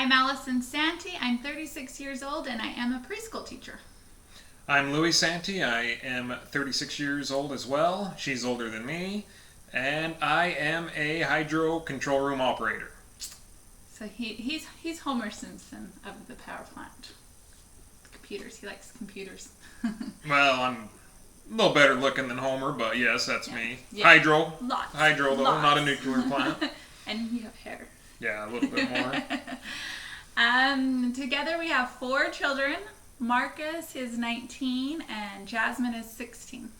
I'm Allison Santee. I'm 36 years old and I am a preschool teacher. I'm Louis Santee. I am 36 years old as well. She's older than me. And I am a hydro control room operator. So he's Homer Simpson of the power plant. Computers. He likes computers. Well, I'm a little better looking than Homer, but yes, that's me. Yeah. Hydro. Lots. Hydro, though, Lots. not a nuclear plant. And you have hair. Yeah, a little bit more. Together we have 4 children. Marcus is 19 and Jasmine is 16.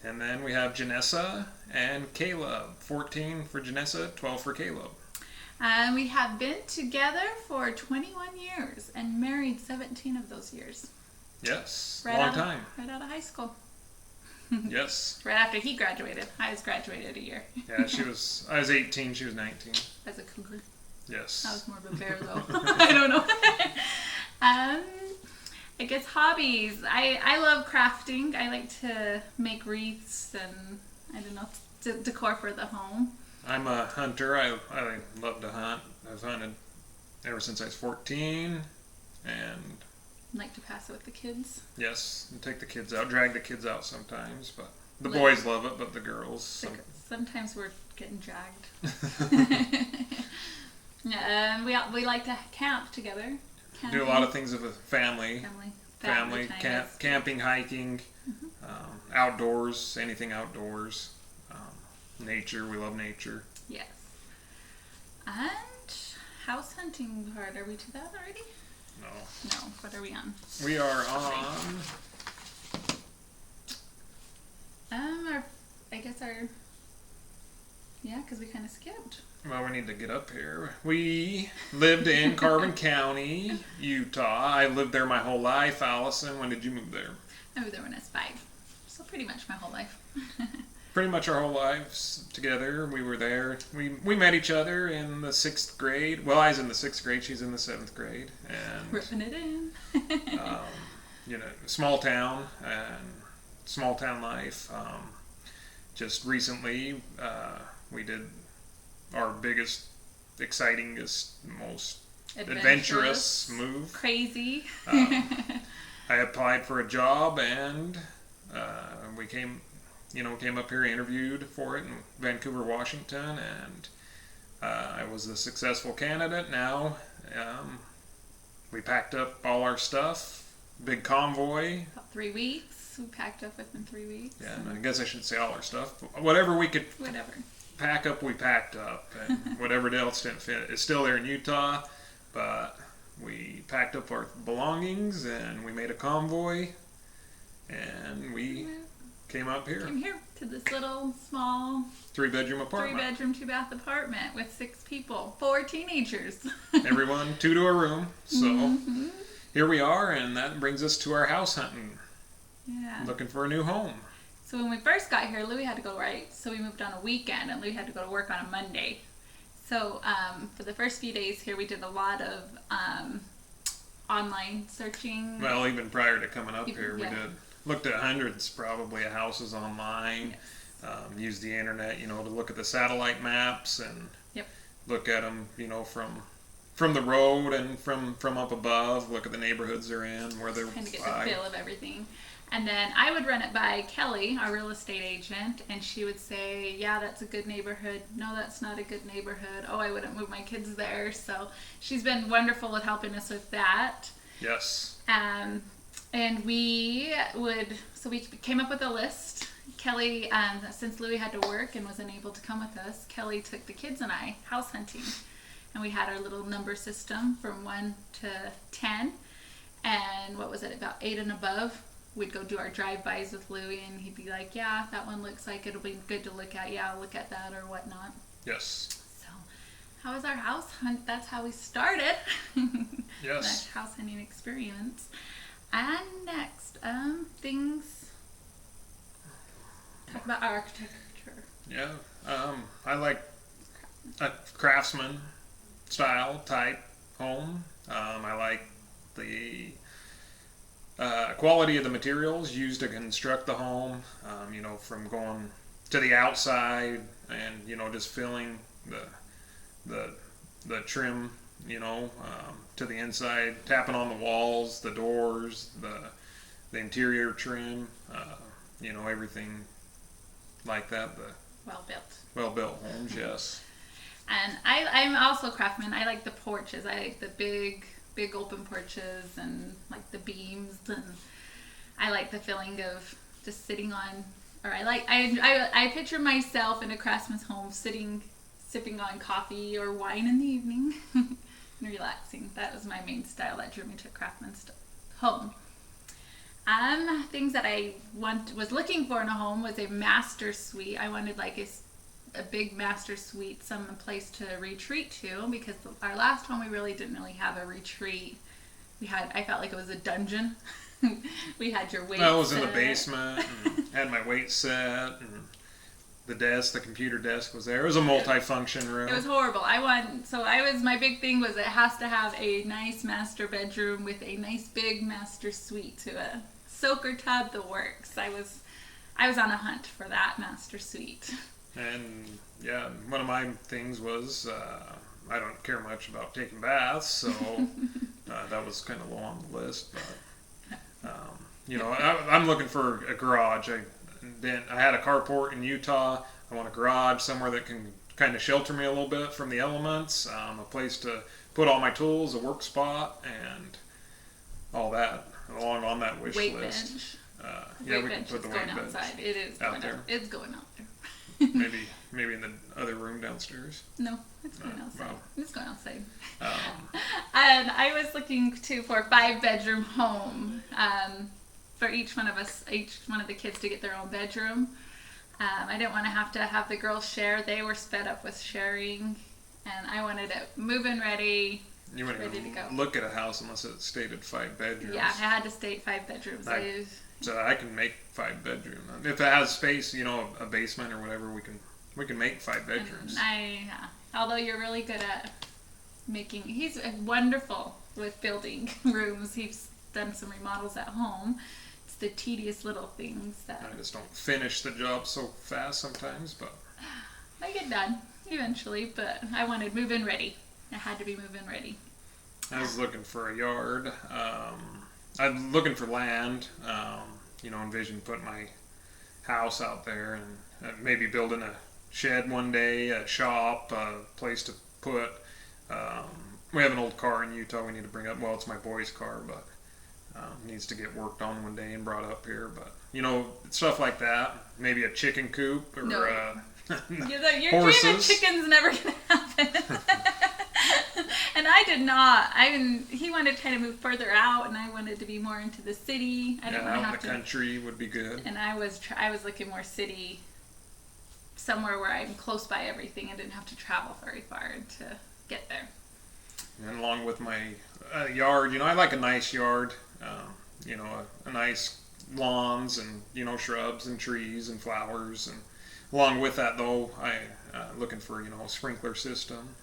And then we have Janessa and Caleb. 14 for Janessa, 12 for Caleb. We have been together for 21 years and married 17 of those years. Yes, Right long time. Right out of high school. Yes. Right after he graduated. I was graduated a year. Yeah, I was 18, she was 19. As a cougar. Yes. I was more of a bear though. I don't know. I guess hobbies. I love crafting. I like to make wreaths and I don't know, decor for the home. I'm a hunter. I love to hunt. I've hunted ever since I was 14. And Like to pass it with the kids. yes, and take the kids out, drag the kids out sometimes. But the Like- boys love it, but the girls. Sometimes we're getting dragged. We like to camp together. Do a lot of things with the family. Family time Camp, is- camping, hiking, outdoors, anything outdoors. Nature, we love nature. Yes. And house hunting part. Are we to that already? No. No. What are we on? We are on. Yeah, because we kind of skipped. Well, we need to get up here. We lived in Carbon County, Utah. I lived there my whole life. Allison, when did you move there? I moved there when I was 5. So pretty much my whole life. Pretty much our whole lives together. We were there. We met each other in the 6th grade. Well, I was in the 6th grade. She's in the 7th grade. And, Ripping it in. small town and small town life. Just recently, we did our biggest, excitingest, most adventurous move. Crazy. I applied for a job and we came up here, interviewed for it in Vancouver, Washington, and I was a successful candidate. Now we packed up all our stuff, big convoy. About 3 weeks. We packed up within 3 weeks. Yeah, and I guess I should say all our stuff. Whatever we could Whatever. pack up, we packed up, and whatever else didn't fit, it's still there in Utah. But we packed up our belongings and we made a convoy, and we came up here. Came here to this little small 3-bedroom apartment. 3-bedroom, 2-bath apartment with 6 people, 4 teenagers. Everyone 2 to a room. So here we are, and that brings us to our house hunting, Yeah. looking for a new home. So when we first got here, Louis had to go so we moved on a weekend, and Louis had to go to work on a Monday. So for the first few days here, we did a lot of online searching. Well, even prior to coming up here, we Yeah. looked at hundreds probably of houses online. Yes. Used the internet, to look at the satellite maps and Yep. look at them, from the road and from up above. Look at the neighborhoods they're in, where they're Kind of get by. the feel of everything. And then I would run it by Kelly, our real estate agent, and she would say, yeah, that's a good neighborhood. No, that's not a good neighborhood. Oh, I wouldn't move my kids there. So she's been wonderful with helping us with that. Yes. And we came up with a list. Kelly, since Louis had to work and wasn't able to come with us, Kelly took the kids and I house hunting. And we had our little number system from 1 to 10. And what was it, about 8 and above? We'd go do our drive-bys with Louis, and he'd be like, yeah, that one looks like it'll be good to look at. Yeah, I'll look at that or whatnot. Yes. So, how was our house hunt? That's how we started. Yes. That house hunting experience. And next, things. Talk about architecture. Yeah. I like a craftsman style type home. I like the quality of the materials used to construct the home, from going to the outside and, just filling the trim to the inside, tapping on the walls, the doors, the interior trim, everything like that. The Well built. well-built homes, yes. And I'm also a craftsman. I like the porches. I like the big open porches and like the beams, and I like the feeling of just sitting on. Or I picture myself in a craftsman's home sitting, sipping on coffee or wine in the evening, and relaxing. That was my main style that drew me to craftsman's home. Things that I was looking for in a home was a master suite. I wanted like a big master suite, some place to retreat to, because our last home we really didn't really have a retreat. I felt like it was a dungeon. We had your weight. I was in the basement and had my weight set, and the computer desk was there. It was a multi-function room. It was horrible. My big thing was it has to have a nice master bedroom with a nice big master suite to it. Soaker tub, the works. I was on a hunt for that master suite. And yeah, one of my things was I don't care much about taking baths, so that was kind of low on the list. But I'm looking for a garage. I had a carport in Utah. I want a garage somewhere that can kind of shelter me a little bit from the elements, a place to put all my tools, a work spot, and all that along on that wish weight list. Bench. We can put the weight bench outside. It is out there. It's going out there. maybe in the other room downstairs. No, it's going outside. Wow. It's going outside. And I was looking for a 5-bedroom home for each one of the kids to get their own bedroom. I didn't want to have the girls share. They were sped up with sharing, and I wanted it move-in ready. You wouldn't ready even to go. Look at a house unless it stated 5 bedrooms. Yeah, I had to state 5 bedrooms. So I can make 5 bedroom. If it has space, a basement or whatever, we can make 5 bedrooms. Although you're really good at he's wonderful with building rooms. He's done some remodels at home. It's the tedious little things that I just don't finish the job so fast sometimes, but I get done eventually. But I wanted move-in ready. It had to be move-in ready. I was looking for a yard. I'm looking for land. Envision putting my house out there and maybe building a shed one day, a shop, a place to put. We have an old car in Utah we need to bring up. Well, it's my boy's car, but needs to get worked on one day and brought up here. But stuff like that. Maybe a chicken coop or no. Your horses. dream of chicken's never gonna happen. And I did not. He wanted to kind of move further out, and I wanted to be more into the city. I didn't want to have out in the country would be good. And I was looking more city, somewhere where I'm close by everything and didn't have to travel very far to get there. And along with my yard, I like a nice yard. A nice lawns and shrubs and trees and flowers. And along with that, though, I looking for a sprinkler system.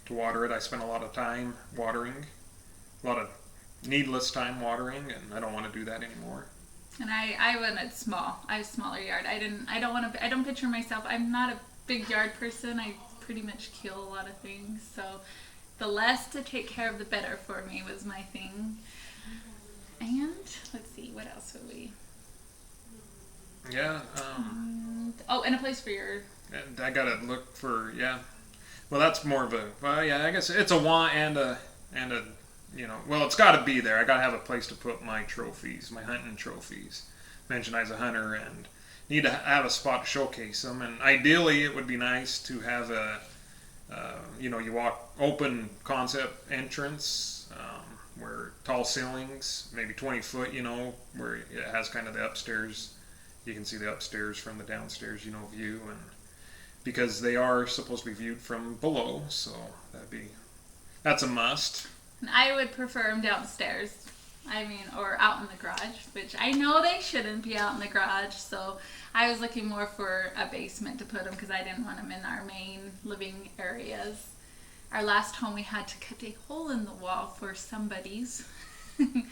To water it. I spend a lot of time watering, a lot of needless time watering, and I don't want to do that anymore. And I wanted small. I have a smaller yard. I don't picture myself. I'm not a big yard person. I pretty much kill a lot of things. So the less to take care of, the better for me was my thing. And let's see, what else would we? Yeah. And a place for your. And I gotta look for Well, that's more of I guess it's a want and a well, it's got to be there. I got to have a place to put my trophies, my hunting trophies. Mentioned I was a hunter and need to have a spot to showcase them. And ideally, it would be nice to have you walk open concept entrance where tall ceilings, maybe 20 foot, where it has kind of the upstairs. You can see the upstairs from the downstairs, view, and because they are supposed to be viewed from below, so that's a must. And I would prefer them downstairs. Or out in the garage, which I know they shouldn't be out in the garage. So I was looking more for a basement to put them because I didn't want them in our main living areas. Our last home, we had to cut a hole in the wall for somebody's.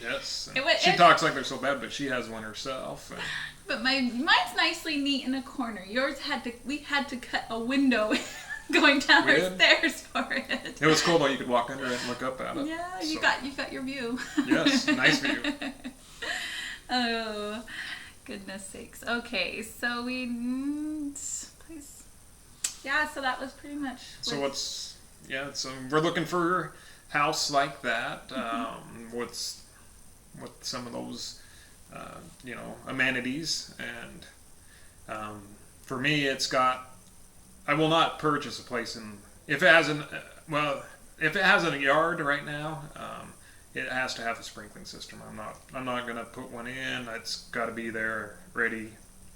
Yes. She talks like they're so bad, but she has one herself. But mine's nicely neat in a corner. Yours we had to cut a window going down our stairs for it. It was cool though. You could walk under it and look up at it. Yeah, So, you got your view. Yes, nice view. Oh, goodness sakes. Okay, so yeah, so that was pretty much. So we're looking for a house like that, with some of those, amenities, and for me, I will not purchase a place if it has a yard right now. It has to have a sprinkling system. I'm not gonna put one in. It's got to be there, ready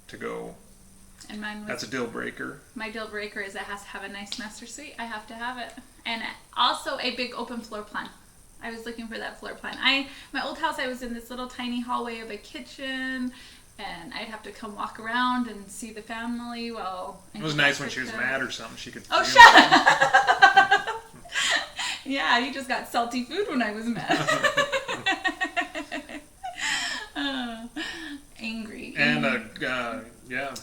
to go. And That's a deal breaker. My deal breaker is it has to have a nice master suite. I have to have it, and also a big open floor plan. I was looking for that floor plan. My old house, I was in this little tiny hallway of a kitchen, and I'd have to come walk around and see the family while. It was nice when she was mad or something. She could. Oh, shut up! Yeah, you just got salty food when I was mad. Angry. And yeah.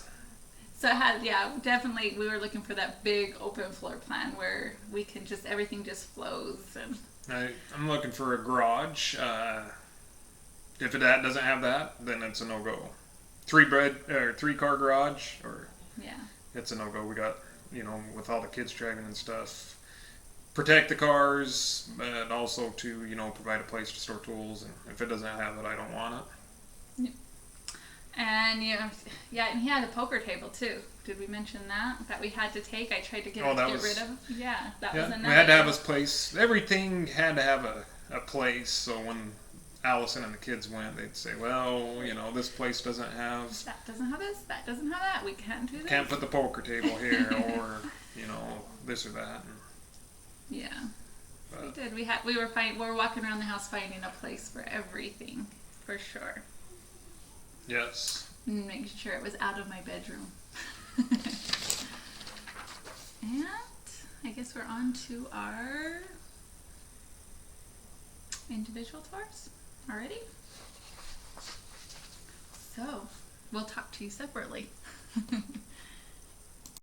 So it had, definitely we were looking for that big open floor plan where we can everything just flows. And I'm looking for a garage. If it doesn't have that, then it's a no-go. 3-car garage, or it's a no-go. We got, with all the kids driving and stuff, protect the cars, but also to, provide a place to store tools. And if it doesn't have it, I don't want it. Yep. And and he had a poker table too. Did we mention that we had to take? I tried to get rid of. Yeah, that was another. We had to have his place. Everything had to have a place. So when Allison and the kids went, they'd say, "Well, this place doesn't have. That doesn't have this. That doesn't have that. We can't do this. Can't put the poker table here, or this or that." Yeah, we did. We were walking around the house finding a place for everything, for sure. Yes. And making sure it was out of my bedroom. And I guess we're on to our individual tours already. So we'll talk to you separately.